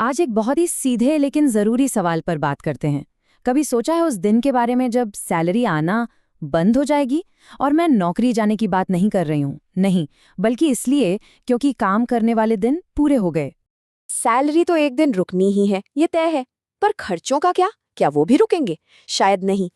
आज एक बहुत ही सीधे लेकिन ज़रूरी सवाल पर बात करते हैं। कभी सोचा है उस दिन के बारे में जब सैलरी आना बंद हो जाएगी? और मैं नौकरी जाने की बात नहीं कर रही हूँ, नहीं, बल्कि इसलिए क्योंकि काम करने वाले दिन पूरे हो गए। सैलरी तो एक दिन रुकनी ही है, ये तय है। पर खर्चों का क्या? क्या वो भी रुकेंगे? शायद नहीं।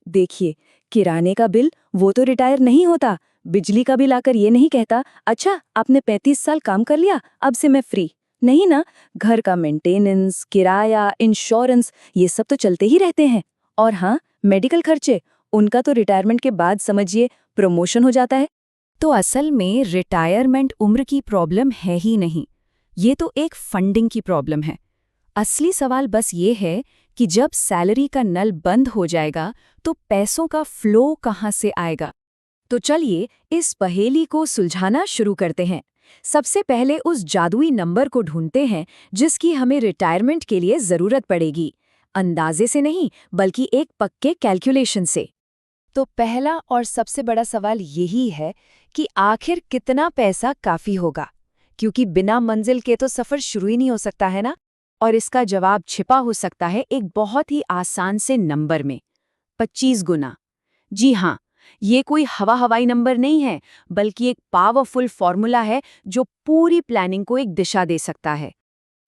देखिए, किराने का बिल वो तो रिटायर नहीं होता। बिजली का बिल आकर ये नहीं कहता, अच्छा आपने 35 साल काम कर लिया, अब से मैं फ्री। नहीं ना, घर का मेंटेनेंस, किराया, इंश्योरेंस, ये सब तो चलते ही रहते हैं। और हाँ, मेडिकल खर्चे, उनका तो रिटायरमेंट के बाद समझिए प्रमोशन हो जाता है। तो असल में रिटायरमेंट उम्र की प्रॉब्लम है ही नहीं, ये तो एक फंडिंग की प्रॉब्लम है। असली सवाल बस ये है कि जब सैलरी का नल बंद हो जाएगा तो पैसों का फ्लो कहाँ से आएगा। तो चलिए इस पहेली को सुलझाना शुरू करते हैं। सबसे पहले उस जादुई नंबर को ढूंढते हैं जिसकी हमें रिटायरमेंट के लिए जरूरत पड़ेगी। अंदाजे से नहीं, बल्कि एक पक्के कैलकुलेशन से। तो पहला और सबसे बड़ा सवाल यही है कि आखिर कितना पैसा काफी होगा, क्योंकि बिना मंजिल के तो सफर शुरू ही नहीं हो सकता है ना। और इसका जवाब छिपा हो सकता है एक बहुत ही आसान से नंबर में, 25 गुना। जी हाँ, ये कोई हवाई नंबर नहीं है, बल्कि एक पावरफुल फॉर्मूला है जो पूरी प्लानिंग को एक दिशा दे सकता है।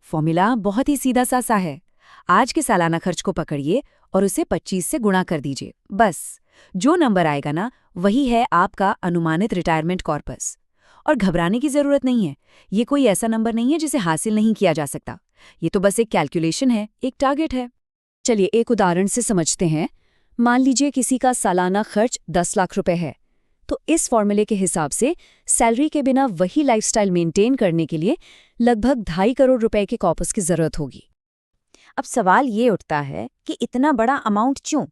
फॉर्मूला बहुत ही सीधा सा है। आज के सालाना खर्च को पकड़िए और उसे 25 से गुणा कर दीजिए। बस जो नंबर आएगा ना, वही है आपका अनुमानित रिटायरमेंट कॉर्पस। और घबराने की जरूरत नहीं है, ये कोई ऐसा नंबर नहीं है जिसे हासिल नहीं किया जा सकता। ये तो बस एक कैलकुलेशन है, एक टारगेट है। चलिए एक उदाहरण से समझते हैं। मान लीजिए किसी का सालाना खर्च 10 लाख रुपए है, तो इस फॉर्मूले के हिसाब से सैलरी के बिना वही लाइफस्टाइल मेंटेन करने के लिए लगभग 2.5 करोड़ रुपए के कॉर्पस की जरूरत होगी। अब सवाल ये उठता है कि इतना बड़ा अमाउंट क्यों?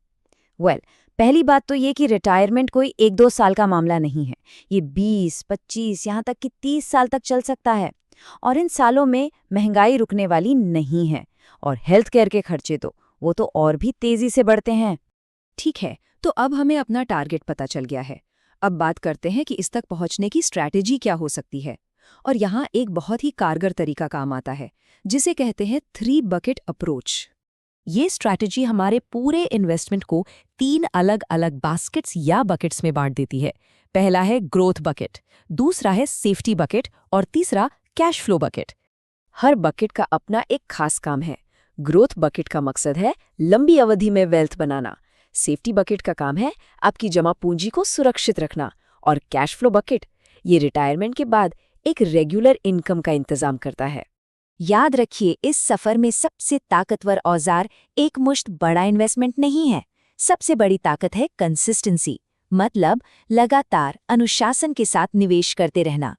पहली बात तो ये कि रिटायरमेंट कोई 1-2 साल का मामला नहीं है। ये 20, 25, यहाँ तक कि 30 साल तक चल सकता है। और इन सालों में महंगाई रुकने वाली नहीं है। और हेल्थ केयर के खर्चे तो वो तो और भी तेजी से बढ़ते हैं। ठीक है, तो अब हमें अपना टारगेट पता चल गया है। अब बात करते हैं कि इस तक पहुंचने की स्ट्रैटेजी क्या हो सकती है। और यहाँ एक बहुत ही कारगर तरीका काम आता है, जिसे कहते हैं 3 बकेट अप्रोच। ये स्ट्रैटेजी हमारे पूरे इन्वेस्टमेंट को 3 अलग अलग बास्केट्स या बकेट्स में बांट देती है। पहला है ग्रोथ बकेट, दूसरा है सेफ्टी बकेट और तीसरा कैश फ्लो बकेट। हर बकेट का अपना एक खास काम है। ग्रोथ बकेट का मकसद है लंबी अवधि में वेल्थ बनाना। सेफ्टी बकेट का काम है आपकी जमा पूंजी को सुरक्षित रखना। और कैश फ्लो बकेट ये रिटायरमेंट के बाद एक रेगुलर इनकम का इंतजाम करता है। याद रखिए, इस सफर में सबसे ताकतवर औजार एक मुश्त बड़ा इन्वेस्टमेंट नहीं है। सबसे बड़ी ताकत है कंसिस्टेंसी, मतलब लगातार अनुशासन के साथ निवेश करते रहना।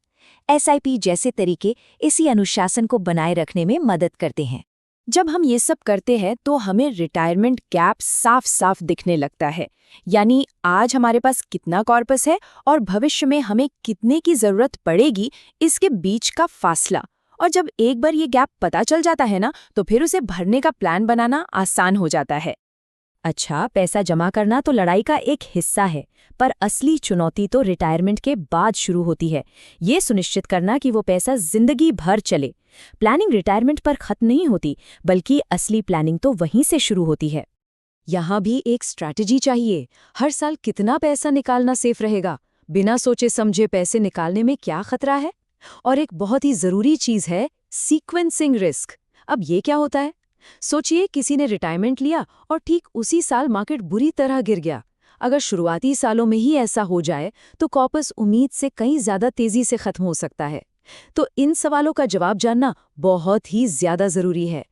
SIP जैसे तरीके इसी अनुशासन को बनाए रखने में मदद करते हैं। जब हम ये सब करते हैं तो हमें रिटायरमेंट गैप साफ साफ दिखने लगता है। यानी आज हमारे पास कितना कॉर्पस है और भविष्य में हमें कितने की जरूरत पड़ेगी, इसके बीच का फासला। और जब एक बार ये गैप पता चल जाता है ना, तो फिर उसे भरने का प्लान बनाना आसान हो जाता है। अच्छा, पैसा जमा करना तो लड़ाई का एक हिस्सा है, पर असली चुनौती तो रिटायरमेंट के बाद शुरू होती है। ये सुनिश्चित करना कि वो पैसा जिंदगी भर चले। प्लानिंग रिटायरमेंट पर खत्म नहीं होती, बल्कि असली प्लानिंग तो वहीं से शुरू होती है। यहाँ भी एक स्ट्रैटेजी चाहिए। हर साल कितना पैसा निकालना सेफ रहेगा? बिना सोचे समझे पैसे निकालने में क्या खतरा है? और एक बहुत ही जरूरी चीज है सीक्वेंसिंग रिस्क। अब ये क्या होता है? सोचिए किसी ने रिटायरमेंट लिया और ठीक उसी साल मार्केट बुरी तरह गिर गया। अगर शुरुआती सालों में ही ऐसा हो जाए तो कॉर्पस उम्मीद से कहीं ज्यादा तेजी से खत्म हो सकता है। तो इन सवालों का जवाब जानना बहुत ही ज्यादा जरूरी है।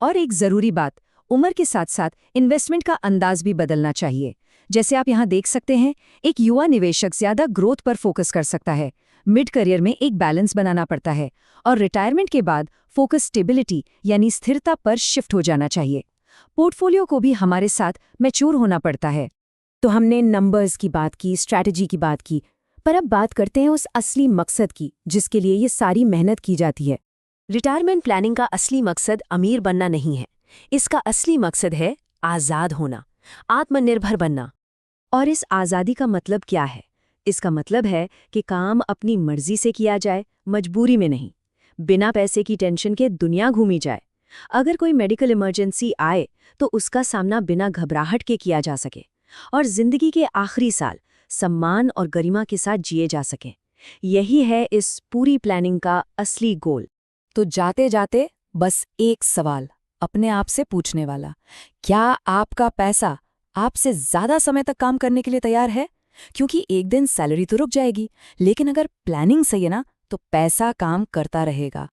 और एक जरूरी बात, उम्र के साथ साथ इन्वेस्टमेंट का अंदाज भी बदलना चाहिए। जैसे आप यहाँ देख सकते हैं, एक युवा निवेशक ज्यादा ग्रोथ पर फोकस कर सकता है, मिड करियर में एक बैलेंस बनाना पड़ता है, और रिटायरमेंट के बाद फोकस स्टेबिलिटी यानी स्थिरता पर शिफ्ट हो जाना चाहिए। पोर्टफोलियो को भी हमारे साथ मैच्योर होना पड़ता है। तो हमने नंबर्स की बात की, स्ट्रैटेजी की बात की, पर अब बात करते हैं उस असली मकसद की जिसके लिए ये सारी मेहनत की जाती है। रिटायरमेंट प्लानिंग का असली मकसद अमीर बनना नहीं है। इसका असली मकसद है आज़ाद होना, आत्मनिर्भर बनना। और इस आज़ादी का मतलब क्या है? इसका मतलब है कि काम अपनी मर्जी से किया जाए, मजबूरी में नहीं। बिना पैसे की टेंशन के दुनिया घूमी जाए। अगर कोई मेडिकल इमरजेंसी आए तो उसका सामना बिना घबराहट के किया जा सके और जिंदगी के आखिरी साल सम्मान और गरिमा के साथ जिए जा सके। यही है इस पूरी प्लानिंग का असली गोल। तो जाते जाते बस एक सवाल अपने आप से पूछने वाला, क्या आपका पैसा आपसे ज्यादा समय तक काम करने के लिए तैयार है? क्योंकि एक दिन सैलरी तो रुक जाएगी, लेकिन अगर प्लानिंग सही है ना, तो पैसा काम करता रहेगा।